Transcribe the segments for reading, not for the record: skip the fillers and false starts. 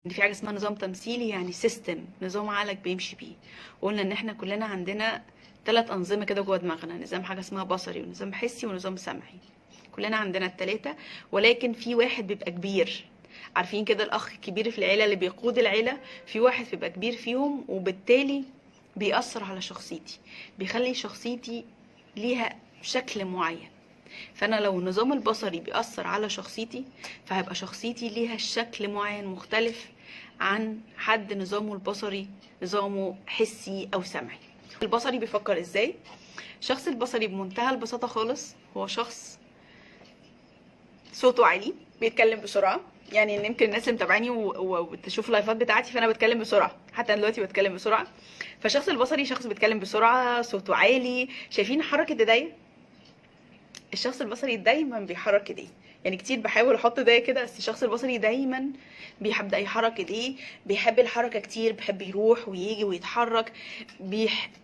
ان في حاجه اسمها نظام تمثيلي، يعني سيستم، نظام عقلك بيمشي بيه. وقلنا ان احنا كلنا عندنا 3 انظمه كده جوه دماغنا، نظام حاجه اسمها بصري ونظام حسي ونظام سمعي. كلنا عندنا ال3، ولكن في واحد بيبقى كبير. عارفين كده الاخ الكبير في العيله اللي بيقود العيله، في واحد بيبقى كبير فيهم، وبالتالي بيأثر على شخصيتي، بيخلي شخصيتي ليها شكل معين. فانا لو النظام البصري بيأثر على شخصيتي، فهيبقى شخصيتي ليها شكل معين مختلف عن حد نظامه البصري نظامه حسي او سمعي. البصري بيفكر ازاي؟ الشخص البصري بمنتهى البساطة خالص هو شخص صوته عالي، بيتكلم بسرعة. يعني ان يمكن الناس اللي متابعاني وتشوف اللايفات بتاعتي، فانا بتكلم بسرعة، حتى انا دلوقتي بتكلم بسرعة. فالشخص البصري شخص بيتكلم بسرعة، صوته عالي. شايفين حركة ايديا؟ الشخص البصري دايما بيحرك ايديه. يعني كتير بحاول احط ايديا كده، بس الشخص البصري دايما بيحب يحرك ايديه، بيحب الحركه كتير، بيحب يروح ويجي ويتحرك.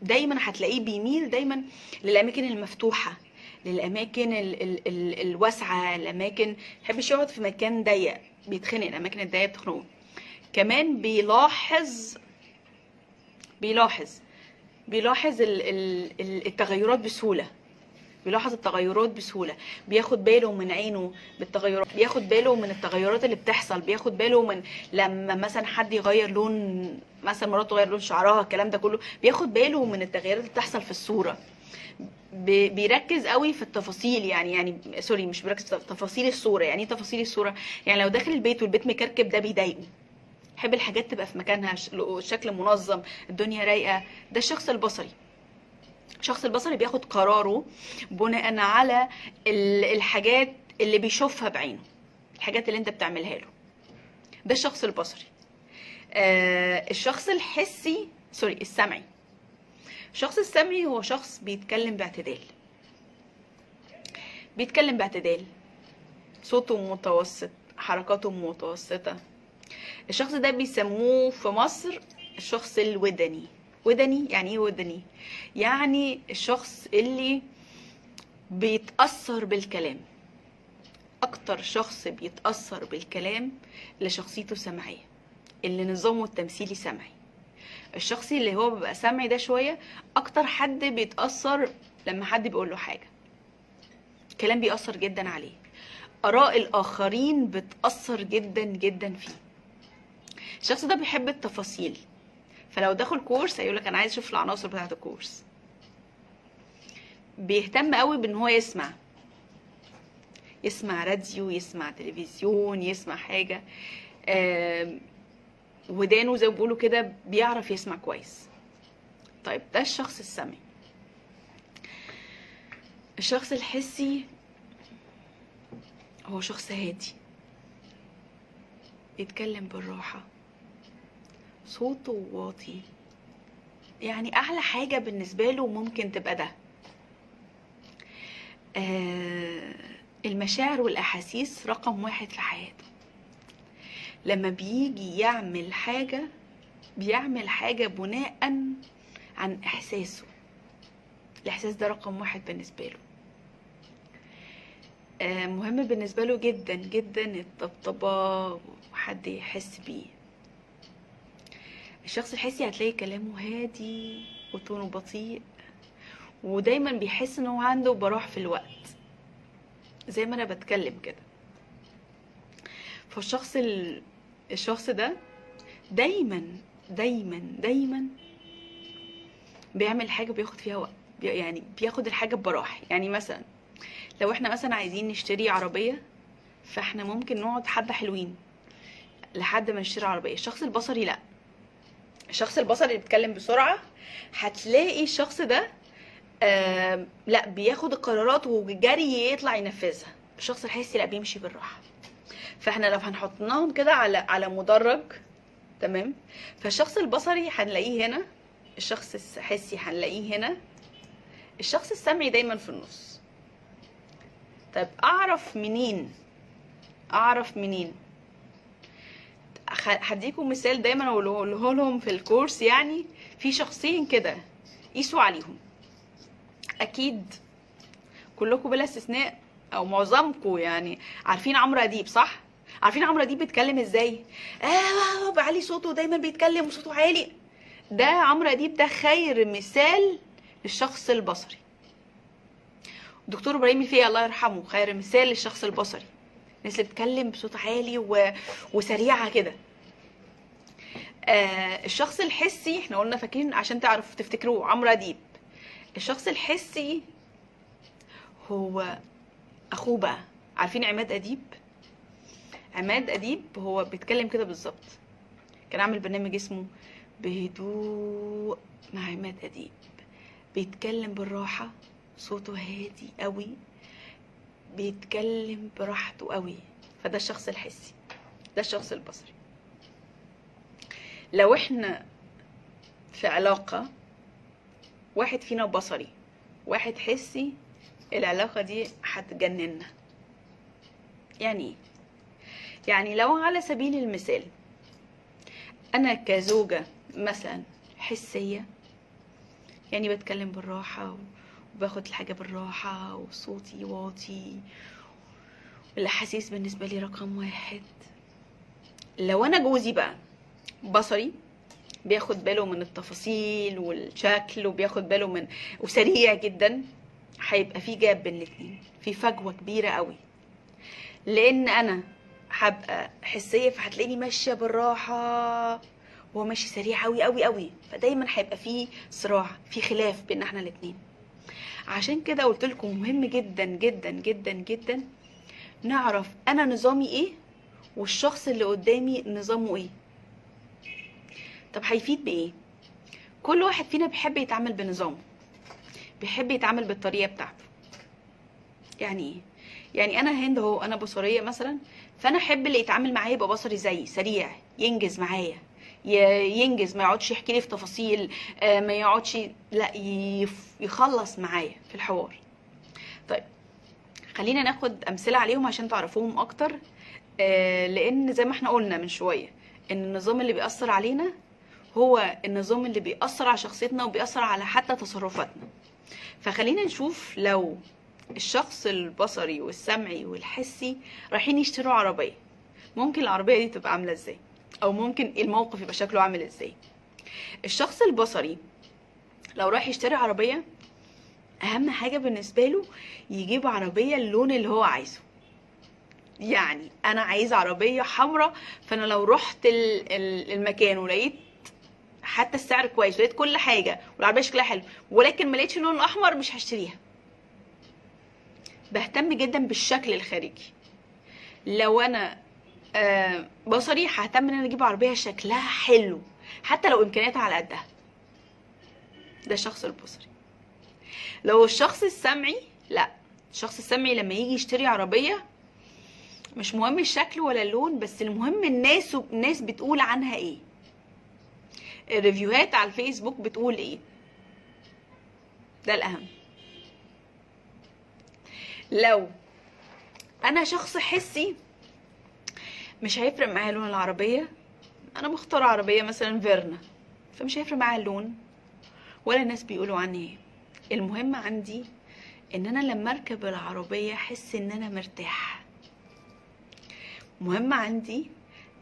دايما هتلاقيه بيميل دايما للاماكن المفتوحه، للاماكن الواسعه، الاماكن محبش يقعد في مكان ضيق، بيتخنق، الاماكن الضيقه بتخنقه. كمان بيلاحظ التغيرات بسهوله، بيلاحظ التغيرات بسهولة، بياخد باله من عينه بالتغيرات، بياخد باله من التغيرات اللي بتحصل، بياخد باله من لما مثلا حد يغير لون، مثلا مراته تغير لون شعرها، الكلام ده كله بياخد باله من التغيرات اللي بتحصل في الصورة. بيركز قوي في التفاصيل، يعني سوري، مش بيركز في تفاصيل الصورة. يعني ايه تفاصيل الصورة؟ يعني لو داخل البيت والبيت مكركب ده بيضايقه، يحب الحاجات تبقى في مكانها، الشكل منظم، الدنيا رايقة. ده الشخص البصري. الشخص البصري بياخد قراره بناء على الحاجات اللي بيشوفها بعينه، الحاجات اللي انت بتعملها له. ده الشخص البصري. الشخص الحسي، سوري، السمعي. الشخص السمعي هو شخص بيتكلم باعتدال، بيتكلم باعتدال، صوته متوسط، حركاته متوسطة. الشخص ده بيسموه في مصر الشخص الودني. ودني يعني ايه ودني؟ يعني الشخص اللي بيتأثر بالكلام. اكتر شخص بيتأثر بالكلام اللي شخصيته سمعية، اللي نظامه التمثيلي سمعي. الشخص اللي هو بيبقى سمعي ده شوية اكتر حد بيتأثر لما حد بيقول له حاجة، الكلام بيأثر جدا عليه، آراء الآخرين بتأثر جدا جدا فيه. الشخص ده بيحب التفاصيل، فلو دخل كورس هيقولك انا عايز اشوف العناصر بتاعة الكورس. بيهتم قوي بان هو يسمع راديو، يسمع تلفزيون، يسمع حاجة. ودانه زي ما بيقولوا كده بيعرف يسمع كويس. طيب ده الشخص السمعي. الشخص الحسي هو شخص هادي، يتكلم بالراحة، صوته واطي. يعني اعلى حاجة بالنسبة له ممكن تبقى ده. المشاعر والاحاسيس رقم 1 في حياته. لما بيجي بيعمل حاجة بناء عن احساسه. الاحساس ده رقم 1 بالنسبة له. مهم بالنسبة له جدا جدا الطبطبة وحد يحس بيه. الشخص الحسي هتلاقي كلامه هادي وتونه بطيء، ودايما بيحس ان هو عنده براح في الوقت، زي ما انا بتكلم كده. الشخص ده دايما دايما دايما بيعمل حاجة بياخد فيها وقت، يعني بياخد الحاجة ببراح. يعني مثلا لو احنا مثلا عايزين نشتري عربية، فاحنا ممكن نقعد حبة حلوين لحد ما نشتري عربية. الشخص البصري لا، الشخص البصري اللي بيتكلم بسرعة هتلاقي الشخص ده لا، بياخد القرارات وجري يطلع ينفذها. الشخص الحسي لا، بيمشي بالراحة. فاحنا لو هنحطناهم كده على مدرج، تمام، فالشخص البصري هنلاقيه هنا، الشخص الحسي هنلاقيه هنا، الشخص السمعي دايما في النص. طيب اعرف منين؟ هديكم مثال دايما اقوله لهم في الكورس. يعني في شخصين كده قيسوا عليهم، اكيد كلكم بلا استثناء او معظمكم يعني عارفين عمرو اديب، صح؟ عارفين عمرو اديب بيتكلم ازاي؟ بعلي صوته، دايما بيتكلم وصوته عالي. ده عمرو اديب ده خير مثال للشخص البصري. الدكتور ابراهيم الفقي الله يرحمه خير مثال للشخص البصري، الناس اللي بتتكلم بصوت عالي وسريعه كده. الشخص الحسي احنا قلنا فاكرين عشان تعرف تفتكروه عمرو اديب. الشخص الحسي هو اخوه بقى. عارفين عماد اديب؟ عماد اديب هو بيتكلم كده بالظبط. كان عامل برنامج اسمه بهدوء مع عماد اديب، بيتكلم بالراحه، صوته هادي قوي، بيتكلم براحته قوي. فده الشخص الحسي، ده الشخص البصري. لو احنا في علاقه واحد فينا بصري واحد حسي، العلاقه دي هتجننا. يعني ايه؟ يعني لو على سبيل المثال انا كزوجة مثلا حسية، يعني بتكلم بالراحة وباخد الحاجة بالراحة وصوتي واطي والاحاسيس بالنسبة لي رقم واحد. لو انا جوزي بقى بصري، بياخد باله من التفاصيل والشكل وبياخد باله من وسريع جدا، هيبقى في جاب بين الاتنين، في فجوة كبيرة قوي. لان انا هبقى حسيه فهتلاقيني ماشيه بالراحه وهو ماشي سريع قوي قوي قوي، فدايما هيبقى في صراع، في خلاف بين احنا الاتنين. عشان كده قلت لكم مهم جدا جدا جدا جدا نعرف انا نظامي ايه والشخص اللي قدامي نظامه ايه. طب هيفيد بايه؟ كل واحد فينا بيحب يتعامل بنظامه، بيحب يتعامل بالطريقه بتاعته. يعني ايه؟ يعني انا هند اهو، انا بصريه مثلا، فانا احب اللي يتعامل معايا يبقى بصري زيي، سريع، ينجز معايا، ينجز، ما يقعدش يحكي لي في تفاصيل، ما يقعدش، لا، يخلص معايا في الحوار. طيب خلينا ناخد امثله عليهم عشان تعرفوهم اكتر. لان زي ما احنا قلنا من شويه ان النظام اللي بيأثر علينا هو النظام اللي بيأثر على شخصيتنا وبيأثر على حتى تصرفاتنا. فخلينا نشوف لو الشخص البصري والسمعي والحسي رايحين يشتروا عربية، ممكن العربية دي تبقى عاملة ازاي، او ممكن الموقف يبقى شكله عامل ازاي. الشخص البصري لو رايح يشتري عربية، اهم حاجة بالنسبة له يجيب عربية اللون اللي هو عايزه. يعني انا عايز عربية حمراء، فانا لو رحت المكان ولقيت حتى السعر كويس ولقيت كل حاجة والعربية شكلها حلو ولكن ما لقيتش اللون الاحمر، مش هشتريها. بهتم جدا بالشكل الخارجي. لو انا بصري ههتم ان انا اجيب عربيه شكلها حلو حتى لو امكانياتها على قدها. ده الشخص البصري. لو الشخص السمعي، لا، الشخص السمعي لما يجي يشتري عربيه مش مهم الشكل ولا اللون، بس المهم الناس بتقول عنها ايه، الريفيوهات على الفيسبوك بتقول ايه، ده الاهم. لو انا شخص حسي مش هيفرق معايا لون العربيه، انا مختار عربيه مثلا فيرنا، فمش هيفرق معايا اللون ولا الناس بيقولوا عني ايه. المهم عندي ان انا لما اركب العربيه احس ان انا مرتاح. مهم عندي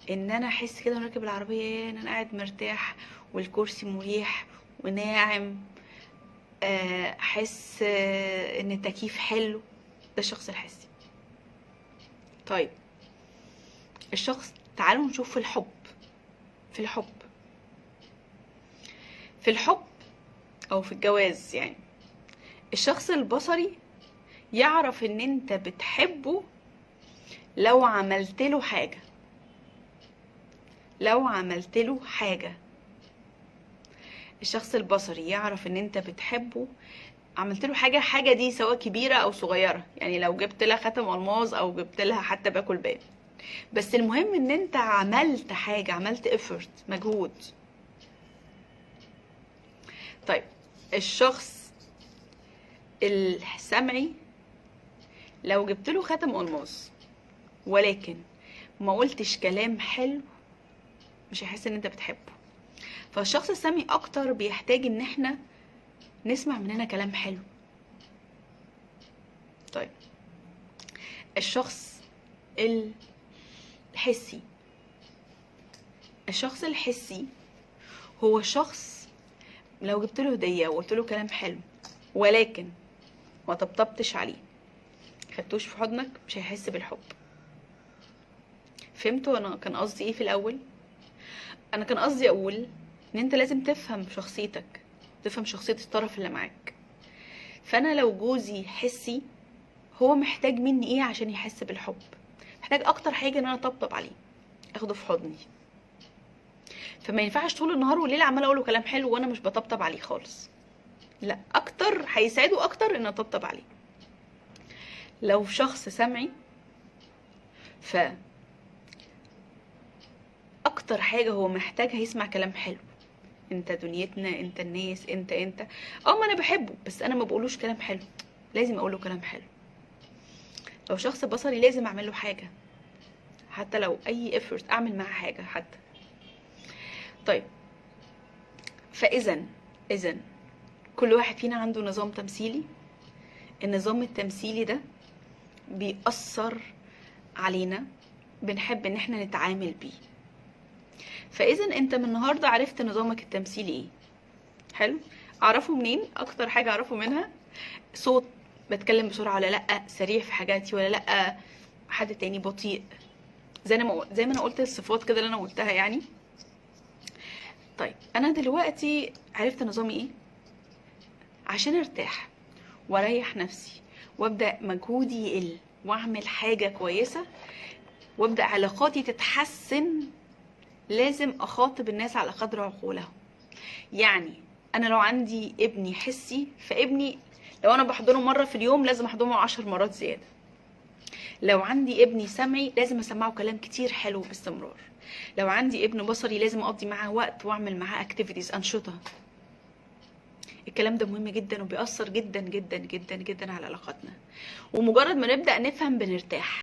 ان انا احس كده وانا راكب العربيه ان انا قاعد مرتاح والكرسي مريح وناعم، احس ان التكييف حلو. ده الشخص الحسي. طيب الشخص، تعالوا نشوف في الحب. في الحب في الحب او في الجواز، يعني الشخص البصري يعرف ان انت بتحبه لو عملت له حاجة. لو عملت له حاجة، الشخص البصري يعرف ان انت بتحبه، عملت له حاجة دي سواء كبيرة او صغيرة، يعني لو جبت لها خاتم الماظ او جبت لها حتى باكل باب، بس المهم ان انت عملت حاجة، عملت effort، مجهود. طيب الشخص السمعي لو جبت له خاتم الماظ ولكن ما قلتش كلام حلو، مش هيحس ان انت بتحبه. فالشخص السمعي اكتر بيحتاج ان احنا نسمع مننا كلام حلو. طيب الشخص الحسي. الشخص الحسي هو شخص لو جبت له هديه وقلت له كلام حلو ولكن ما طبطبتش عليه، خدتوش في حضنك، مش هيحس بالحب. فهمتوا انا كان قصدي ايه في الاول؟ انا كان قصدي اقول ان انت لازم تفهم شخصيتك، تفهم شخصيه الطرف اللي معاك. فانا لو جوزي حسي، هو محتاج مني ايه عشان يحس بالحب؟ محتاج اكتر حاجه ان انا اطبطب عليه، اخده في حضني. فما ينفعش طول النهار والليل عماله اقول له كلام حلو وانا مش بطبطب عليه خالص. لا، اكتر هيساعده اكتر ان اطبطب عليه. لو شخص سمعي، ف اكتر حاجه هو محتاجها يسمع كلام حلو. انت دنيتنا، انت الناس، انت ما انا بحبه بس انا ما بقولوش كلام حلو، لازم اقوله كلام حلو. لو شخص بصري لازم اعمل له حاجه، حتى لو اي effort اعمل معاه حاجه حتى. طيب، فاذا كل واحد فينا عنده نظام تمثيلي. النظام التمثيلي ده بيأثر علينا، بنحب ان احنا نتعامل بيه. فاذا انت من النهارده عرفت نظامك التمثيلي ايه. حلو. اعرفه منين؟ اكتر حاجه اعرفه منها صوت، بتكلم بسرعه ولا لا، سريع في حاجاتي ولا لا، حد تاني بطيء، زي ما انا قلت الصفات كده اللي انا قلتها يعني. طيب انا دلوقتي عرفت نظامي ايه عشان ارتاح واريح نفسي وابدا مجهودي يقل واعمل حاجه كويسه وابدا علاقاتي تتحسن. لازم اخاطب الناس على قدر عقولهم. يعني انا لو عندي ابني حسي، فابني لو انا بحضنه مره في اليوم لازم احضنه 10 مرات زياده. لو عندي ابني سمعي لازم اسمعه كلام كتير حلو باستمرار. لو عندي ابن بصري لازم اقضي معاه وقت واعمل معاه اكتيفيتيز، انشطه. الكلام ده مهم جدا وبيأثر جدا جدا جدا جدا على علاقاتنا. ومجرد ما نبدأ نفهم بنرتاح.